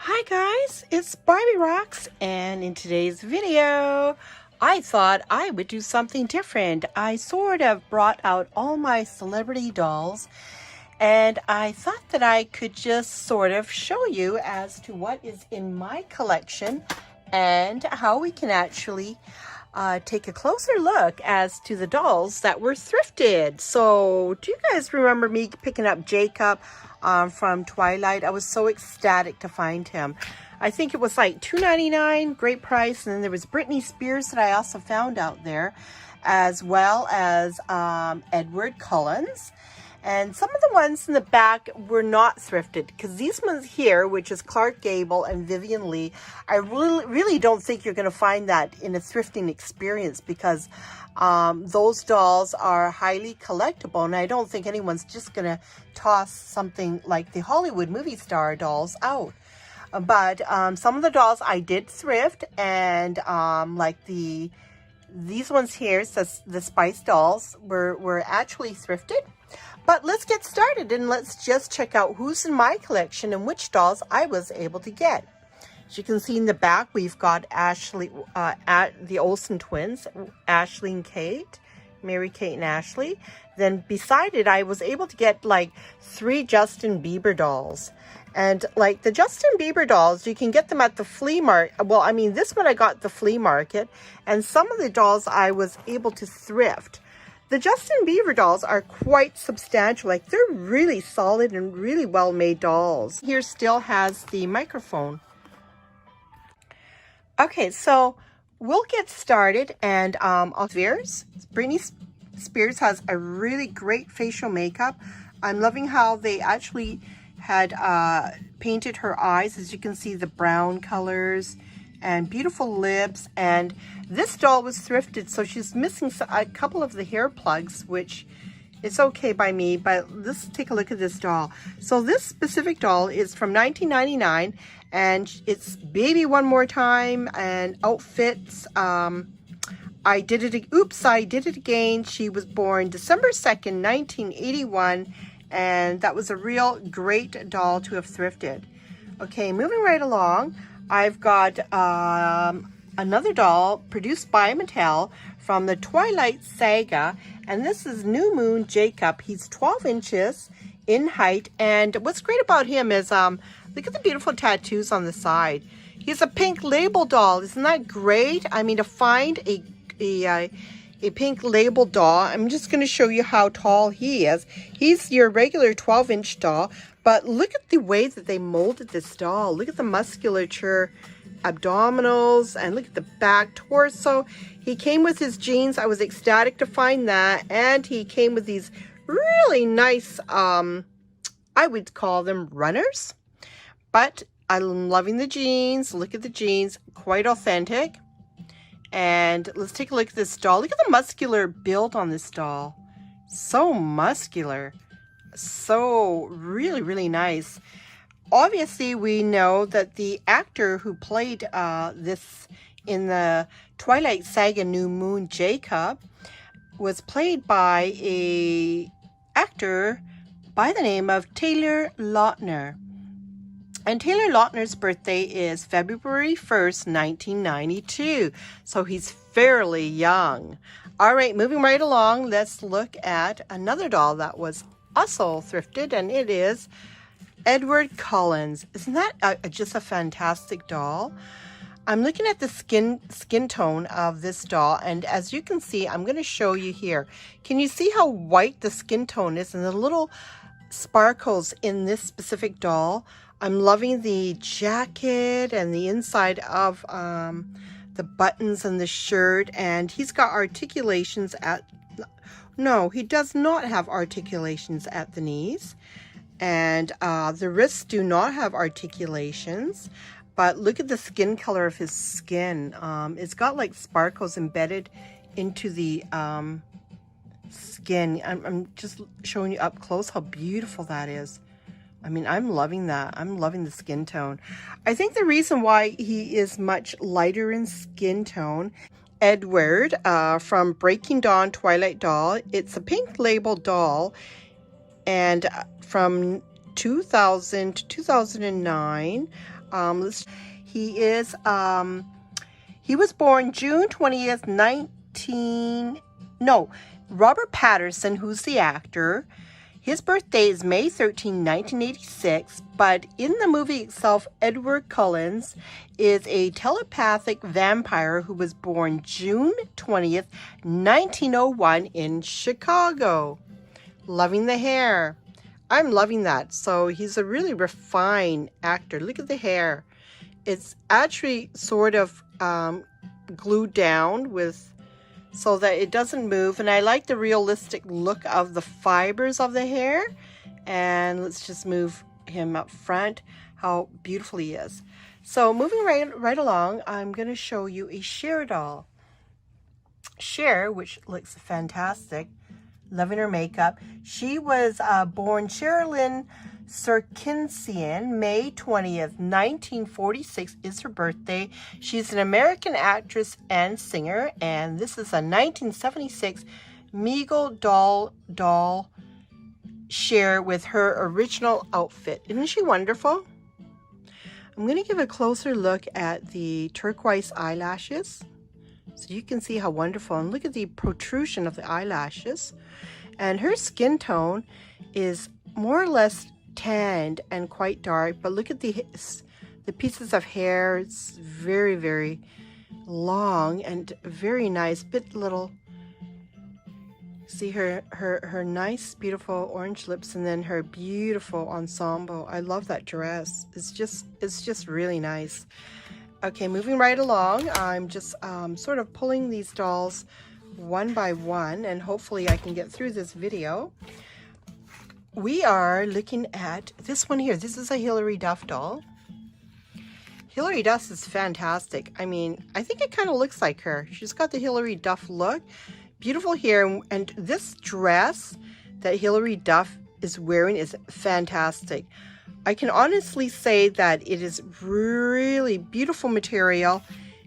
Hi guys, it's BARBIEROCK, and in today's video, I thought I would do something different. I sort of brought out all my celebrity dolls, and I thought that I could just sort of show you as to what is in my collection and how we can actually take a closer look as to the dolls that were thrifted. So, do you guys remember me picking up Jacob from Twilight? I was so ecstatic to find him. I think it was like $2.99, great price. And then there was Britney Spears that I also found out there, as well as Edward Cullen's. And some of the ones in the back were not thrifted, because these ones here, which is Clark Gable and Vivian Leigh, I really don't think you're going to find that in a thrifting experience, because those dolls are highly collectible, and I don't think anyone's just going to toss something like the Hollywood movie star dolls out. But some of the dolls I did thrift, and like these ones here, the Spice dolls, were actually thrifted. But let's get started and let's just check out who's in my collection and which dolls I was able to get. As you can see in the back, we've got Ashley, the Olsen twins, Ashley and Kate, Mary Kate and Ashley. Then beside it, I was able to get like 3 Justin Bieber dolls. And like the Justin Bieber dolls, you can get them at the flea market. Well, I mean, this one I got at the flea market, and some of the dolls I was able to thrift. The Justin Bieber dolls are quite substantial. Like, they're really solid and really well-made dolls. Here still has the microphone. Okay, so we'll get started. And Britney Spears has a really great facial makeup. I'm loving how they actually had painted her eyes. As you can see, the brown colors and beautiful lips. And this doll was thrifted, so she's missing a couple of the hair plugs, which is okay by me. But let's take a look at this doll. So this specific doll is from 1999, and it's Baby One More Time and outfits. I did it again. She was born December 2nd, 1981, and that was a real great doll to have thrifted. Okay, moving right along, I've got another doll produced by Mattel from the Twilight saga, and this is New Moon Jacob. He's 12 inches in height, and what's great about him is look at the beautiful tattoos on the side. He's a pink label doll. Isn't that great? I mean, to find a pink label doll, I'm just going to show you how tall he is. He's your regular 12-inch doll, but look at the way that they molded this doll. Look at the musculature, abdominals, and look at the back torso. He came with his jeans. I was ecstatic to find that. And he came with these really nice, I would call them runners. But I'm loving the jeans. Look at the jeans, quite authentic. And let's take a look at this doll. Look at the muscular build on this doll. So muscular. So really, really nice. Obviously, we know that the actor who played this in the Twilight saga, New Moon Jacob, was played by a actor by the name of Taylor Lautner. And Taylor Lautner's birthday is February 1st, 1992. So he's fairly young. All right, moving right along, let's look at another doll that was also thrifted, and it is Edward Cullen's. Isn't that just a fantastic doll? I'm looking at the skin tone of this doll, and as you can see, I'm going to show you here. Can you see how white the skin tone is and the little sparkles in this specific doll? I'm loving the jacket and the inside of the buttons and the shirt, and he's got articulations at... No, he does not have articulations at the knees. And the wrists do not have articulations. But look at the skin color of his skin. It's got like sparkles embedded into the skin. I'm just showing you up close how beautiful that is. I mean, I'm loving that. I'm loving the skin tone. I think the reason why he is much lighter in skin tone, Edward from Breaking Dawn Twilight doll. It's a pink label doll, and from 2000 to 2009, He is, he was born June 20th, Robert Patterson, who's the actor. His birthday is May 13, 1986, but in the movie itself, Edward Cullen is a telepathic vampire who was born June 20th, 1901 in Chicago. Loving the hair. I'm loving that. So he's a really refined actor. Look at the hair. It's actually sort of glued down with so that it doesn't move, and I like the realistic look of the fibers of the hair. And let's just move him up front, how beautiful he is. So moving right along, I'm going to show you a Cher doll. Cher, which looks fantastic, loving her makeup. She was born Sherilyn Sarkisian, May 20th, 1946 is her birthday. She's an American actress and singer, and this is a 1976 Meagle doll Cher with her original outfit. Isn't she wonderful? I'm going to give a closer look at the turquoise eyelashes so you can see how wonderful, and look at the protrusion of the eyelashes. And her skin tone is more or less tanned and quite dark, but look at the pieces of hair. It's very, very long and very nice. Bit little. See her nice, beautiful orange lips, and then her beautiful ensemble. I love that dress. It's just really nice. Okay, moving right along. I'm just sort of pulling these dolls one by one, and hopefully I can get through this video. We are looking at this one here. This is a Hilary Duff doll. Hilary Duff is fantastic. I mean, I think it kind of looks like her. She's got the Hilary Duff look. Beautiful hair. And this dress that Hilary Duff is wearing is fantastic. I can honestly say that it is really beautiful material.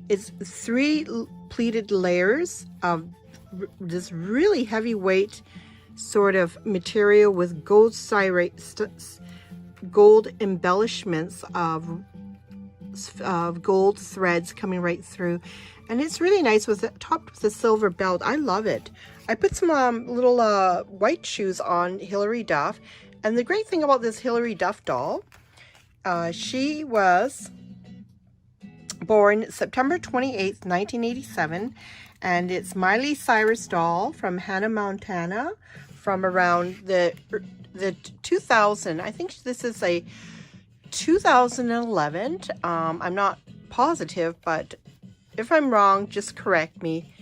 It's 3 pleated layers of this really heavyweight sort of material with gold embellishments of gold threads coming right through, and it's really nice with it topped with a silver belt. I love it. I put some little white shoes on Hilary Duff, and the great thing about this Hilary Duff doll, she was born September 28th, 1987, and it's Miley Cyrus doll from Hannah, Montana, from around the 2000. I think this is a 2011. I'm not positive, but if I'm wrong, just correct me.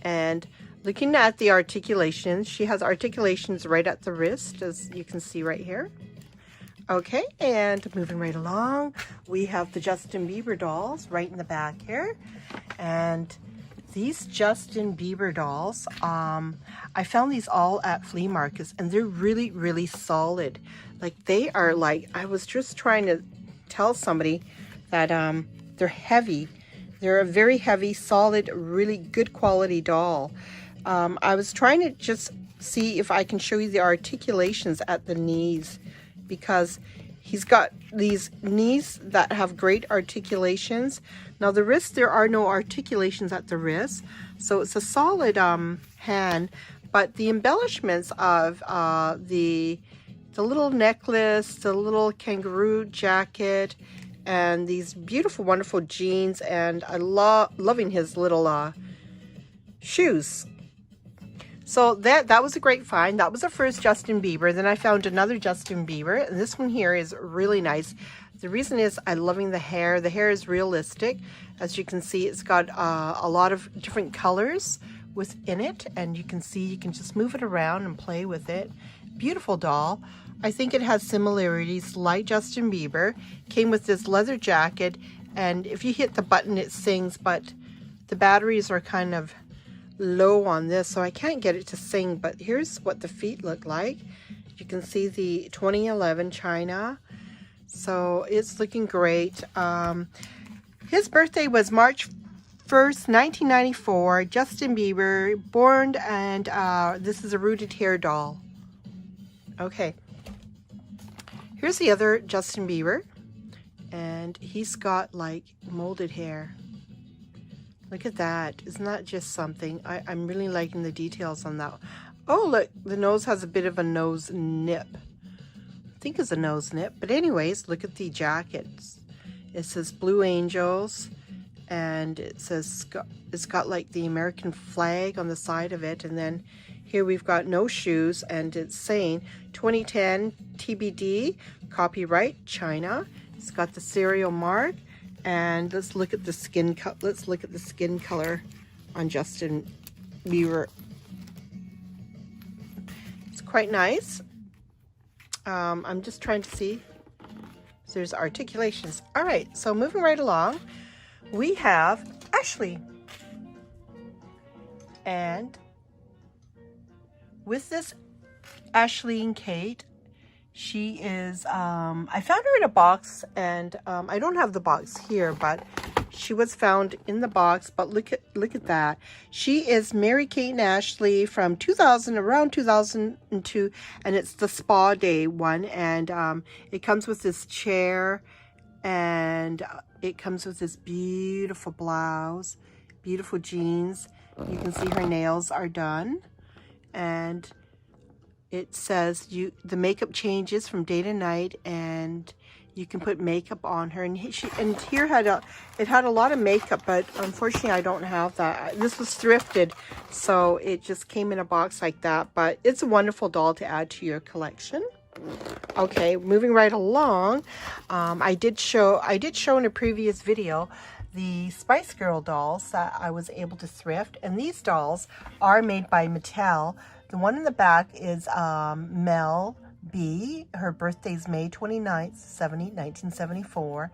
And looking at the articulations, she has articulations right at the wrist, as you can see right here. Okay, and moving right along, we have the Justin Bieber dolls right in the back here. And these Justin Bieber dolls, I found these all at flea markets, and they're really, really solid. Like, they are like, I was just trying to tell somebody that they're heavy. They're a very heavy, solid, really good quality doll. I was trying to just see if I can show you the articulations at the knees, because he's got these knees that have great articulations. Now the wrist, there are no articulations at the wrist, so it's a solid hand, but the embellishments of the little necklace, the little kangaroo jacket, and these beautiful, wonderful jeans, and I loving his little shoes. So that was a great find. That was the first Justin Bieber. Then I found another Justin Bieber, and this one here is really nice. The reason is I'm loving the hair. The hair is realistic. As you can see, it's got a lot of different colors within it, and you can see you can just move it around and play with it. Beautiful doll. I think it has similarities like Justin Bieber. Came with this leather jacket, and if you hit the button, it sings, but the batteries are kind of low on this, so I can't get it to sing. But here's what the feet look like. You can see the 2011 China, so it's looking great. His birthday was March 1st, 1994. Justin Bieber, born, and this is a rooted hair doll. Okay, here's the other Justin Bieber. And he's got like molded hair. Look at that. Isn't that just something? I'm really liking the details on that. Oh, look, the nose has a bit of a nose nip. I think it's a nose nip. But anyways, look at the jackets. It says Blue Angels, and it says, it's got like the American flag on the side of it. And then here we've got no shoes, and it's saying 2010 TBD, copyright China. It's got the serial mark. And let's look at the skin color on Justin Bieber. It's quite nice. I'm just trying to see if there's articulations. All right, so moving right along, we have Ashley. And with this Ashley and Kate, she is, I found her in a box, and I don't have the box here, but she was found in the box. But look at that. She is Mary Kate and Ashley from around 2002, and it's the spa day one. And it comes with this chair, and it comes with this beautiful blouse, beautiful jeans. You can see her nails are done, and it says the makeup changes from day to night, and you can put makeup on her. And here it had a lot of makeup, but unfortunately I don't have that. This was thrifted, so it just came in a box like that. But it's a wonderful doll to add to your collection. Okay, moving right along, I did show in a previous video the Spice Girl dolls that I was able to thrift, and these dolls are made by Mattel. The one in the back is Mel B. Her birthday's May 29th, 1974.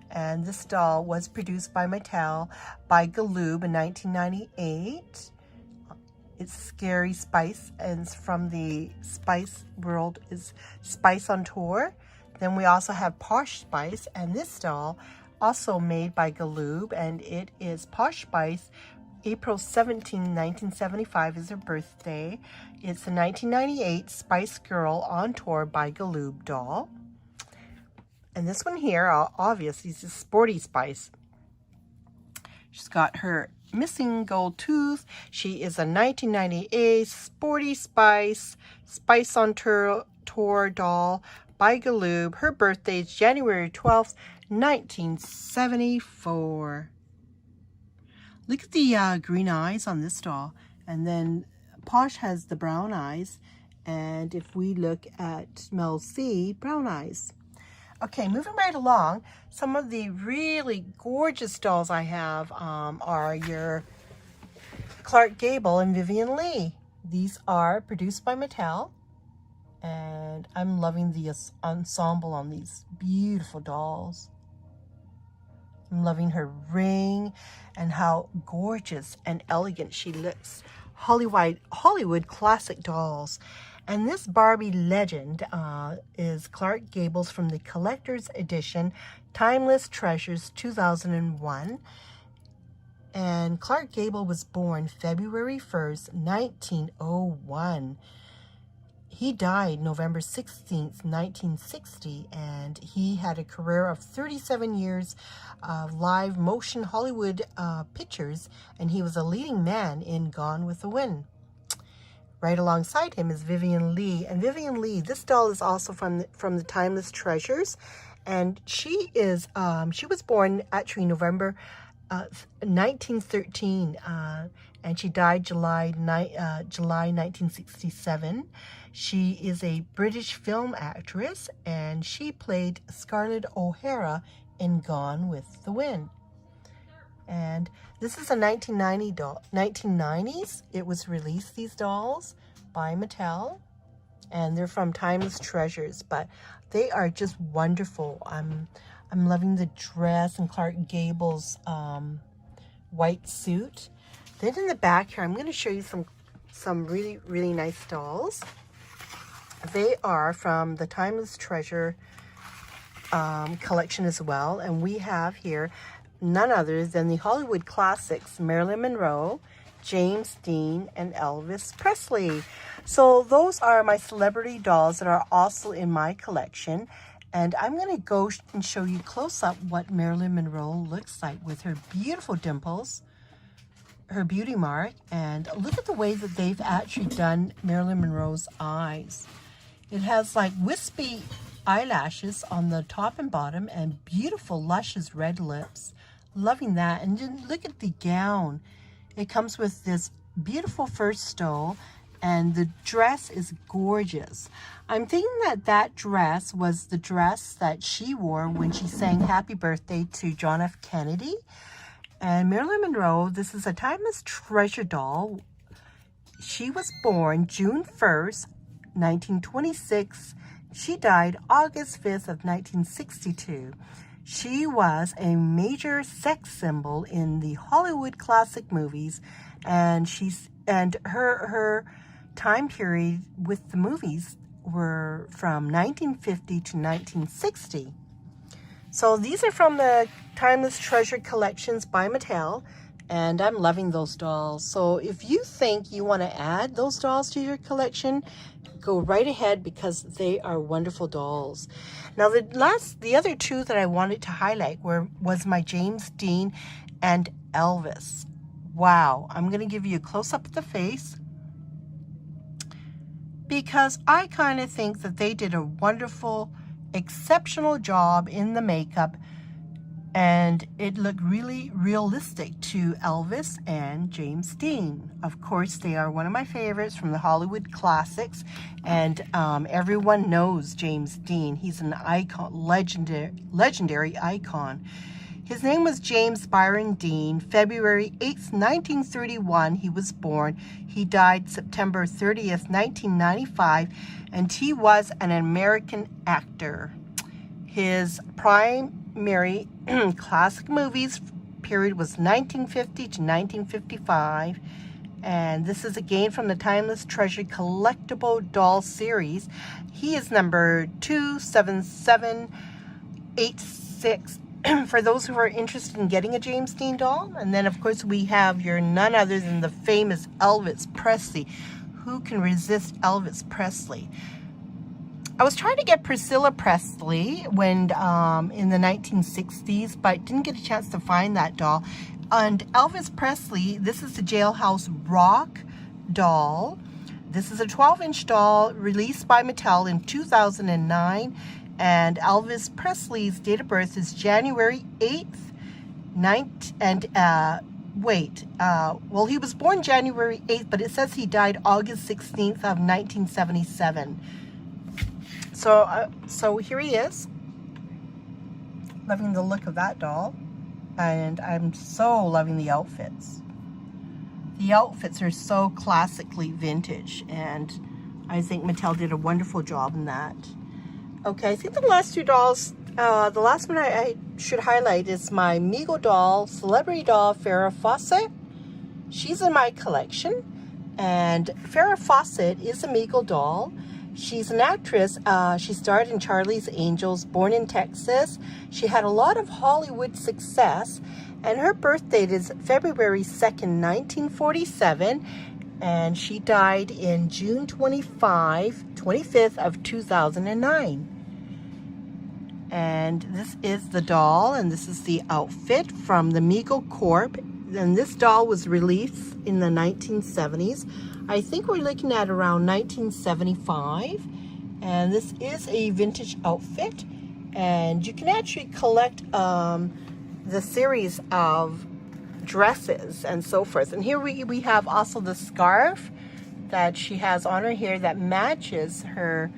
And this doll was produced by Mattel by Galoob in 1998. It's Scary Spice, and it's from the Spice World is Spice on Tour. Then we also have Posh Spice, and this doll also made by Galoob, and it is Posh Spice. April 17, 1975 is her birthday. It's the 1998 Spice Girl on Tour by Galoob doll. And this one here, obviously, is a Sporty Spice. She's got her missing gold tooth. She is a 1998 Sporty Spice, Spice on Tour doll by Galoob. Her birthday is January 12th, 1974. Look at the green eyes on this doll. And then Posh has the brown eyes. And if we look at Mel C, brown eyes. Okay, moving right along, some of the really gorgeous dolls I have are your Clark Gable and Vivian Leigh. These are produced by Mattel. And I'm loving the ensemble on these beautiful dolls. I'm loving her ring and how gorgeous and elegant she looks. Hollywood classic dolls. And this Barbie legend is Clark Gable's from the Collector's Edition, Timeless Treasures 2001. And Clark Gable was born February 1st, 1901. He died November 16th, 1960, and he had a career of 37 years of live motion Hollywood pictures, and he was a leading man in Gone with the Wind. Right alongside him is Vivian Leigh, and Vivian Leigh, this doll is also from the Timeless Treasures, and she was born actually November 1913, and she died July 1967. She is a British film actress, and she played Scarlett O'Hara in Gone with the Wind. And this is a 1990s. It was released, these dolls, by Mattel, and they're from Timeless Treasures, but they are just wonderful. I'm loving the dress and Clark Gable's white suit. Then in the back here, I'm going to show you some really, really nice dolls. They are from the Timeless Treasure collection as well. And we have here none other than the Hollywood classics, Marilyn Monroe, James Dean, and Elvis Presley. So those are my celebrity dolls that are also in my collection. And I'm going to go and show you close up what Marilyn Monroe looks like with her beautiful dimples, her beauty mark, and look at the way that they've actually done Marilyn Monroe's eyes. It has like wispy eyelashes on the top and bottom and beautiful luscious red lips. Loving that. And then look at the gown. It comes with this beautiful fur stole, and the dress is gorgeous. I'm thinking that that dress was the dress that she wore when she sang Happy Birthday to John F. Kennedy. And Marilyn Monroe, this is a timeless treasure doll. She was born June 1st, 1926. She died August 5th of 1962. She was a major sex symbol in the Hollywood classic movies, and her time period with the movies were from 1950 to 1960. So these are from the Timeless Treasure Collections by Mattel, and I'm loving those dolls. So if you think you want to add those dolls to your collection, go right ahead because they are wonderful dolls. Now the other two that I wanted to highlight was my James Dean and Elvis. Wow, I'm going to give you a close-up of the face because I kind of think that they did a wonderful, exceptional job in the makeup, and it looked really realistic to Elvis and James Dean. Of course, they are one of my favorites from the Hollywood classics, and everyone knows James Dean. He's an icon, legendary icon. His name was James Byron Dean. February 8th, 1931, he was born. He died September 30th, 1995, and he was an American actor. His primary classic movies period was 1950 to 1955, and this is again from the Timeless Treasure Collectible Doll Series. He is number 27786 for those who are interested in getting a James Dean doll. And then, of course, we have your none other than the famous Elvis Presley. Who can resist Elvis Presley? I was trying to get Priscilla Presley when in the 1960s, but didn't get a chance to find that doll. And Elvis Presley, this is the Jailhouse Rock doll. This is a 12-inch doll released by Mattel in 2009. And Elvis Presley's date of birth is January 8th, well, he was born January 8th, but it says he died August 16th of 1977. So here he is. Loving the look of that doll. And I'm so loving the outfits. The outfits are so classically vintage, and I think Mattel did a wonderful job in that. Okay, I think the last two dolls, the last one I should highlight is my Meagle doll, celebrity doll, Farrah Fawcett. She's in my collection, and Farrah Fawcett is a Meagle doll. She's an actress. She starred in Charlie's Angels, born in Texas. She had a lot of Hollywood success, and her birth date is February 2nd, 1947. And she died in June 25th of 2009. And this is the doll, and this is the outfit from the Meagle Corp. And this doll was released in the 1970s. I think we're looking at around 1975. And this is a vintage outfit. And you can actually collect the series of dresses and so forth. And here we have also the scarf that she has on her hair that matches her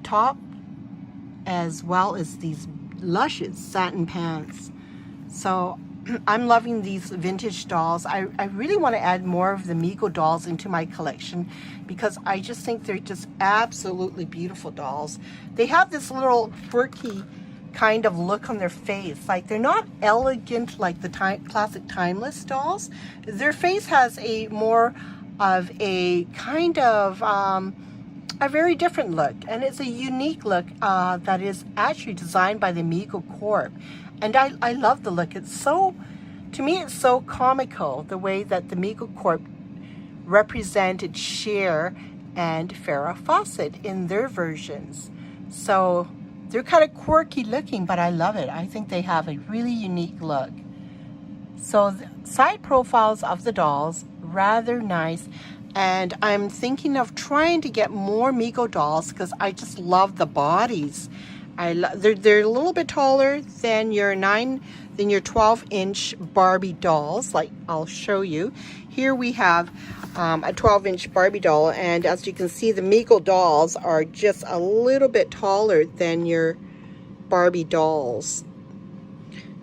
top, as well as these luscious satin pants. So I'm loving these vintage dolls. I really want to add more of the Meagle dolls into my collection because I just think they're just absolutely beautiful dolls. They have this little quirky kind of look on their face. Like, they're not elegant like the classic Timeless dolls. Their face has a more of a kind of a very different look, and it's a unique look that is actually designed by the Meagle Corp. And I love the look. It's so, to me, it's so comical the way that the Meagle Corp represented Cher and Farrah Fawcett in their versions. So They're kind of quirky looking, but I love it. I think they have a really unique look. So the side profiles of the dolls, rather nice. And I'm thinking of trying to get more Mego dolls because I just love the bodies. They're a little bit taller than your 12-inch Barbie dolls. Like I'll show you. Here we have a 12-inch Barbie doll, and as you can see, the Mego dolls are just a little bit taller than your Barbie dolls.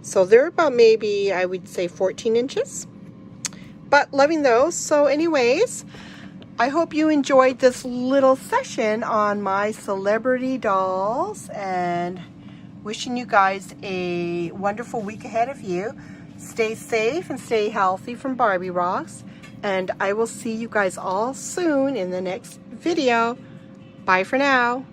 So they're about maybe, I would say, 14 inches. But loving those. So anyways, I hope you enjoyed this little session on my celebrity dolls, and wishing you guys a wonderful week ahead of you. Stay safe and stay healthy from Barbie Rocks, and I will see you guys all soon in the next video. Bye for now.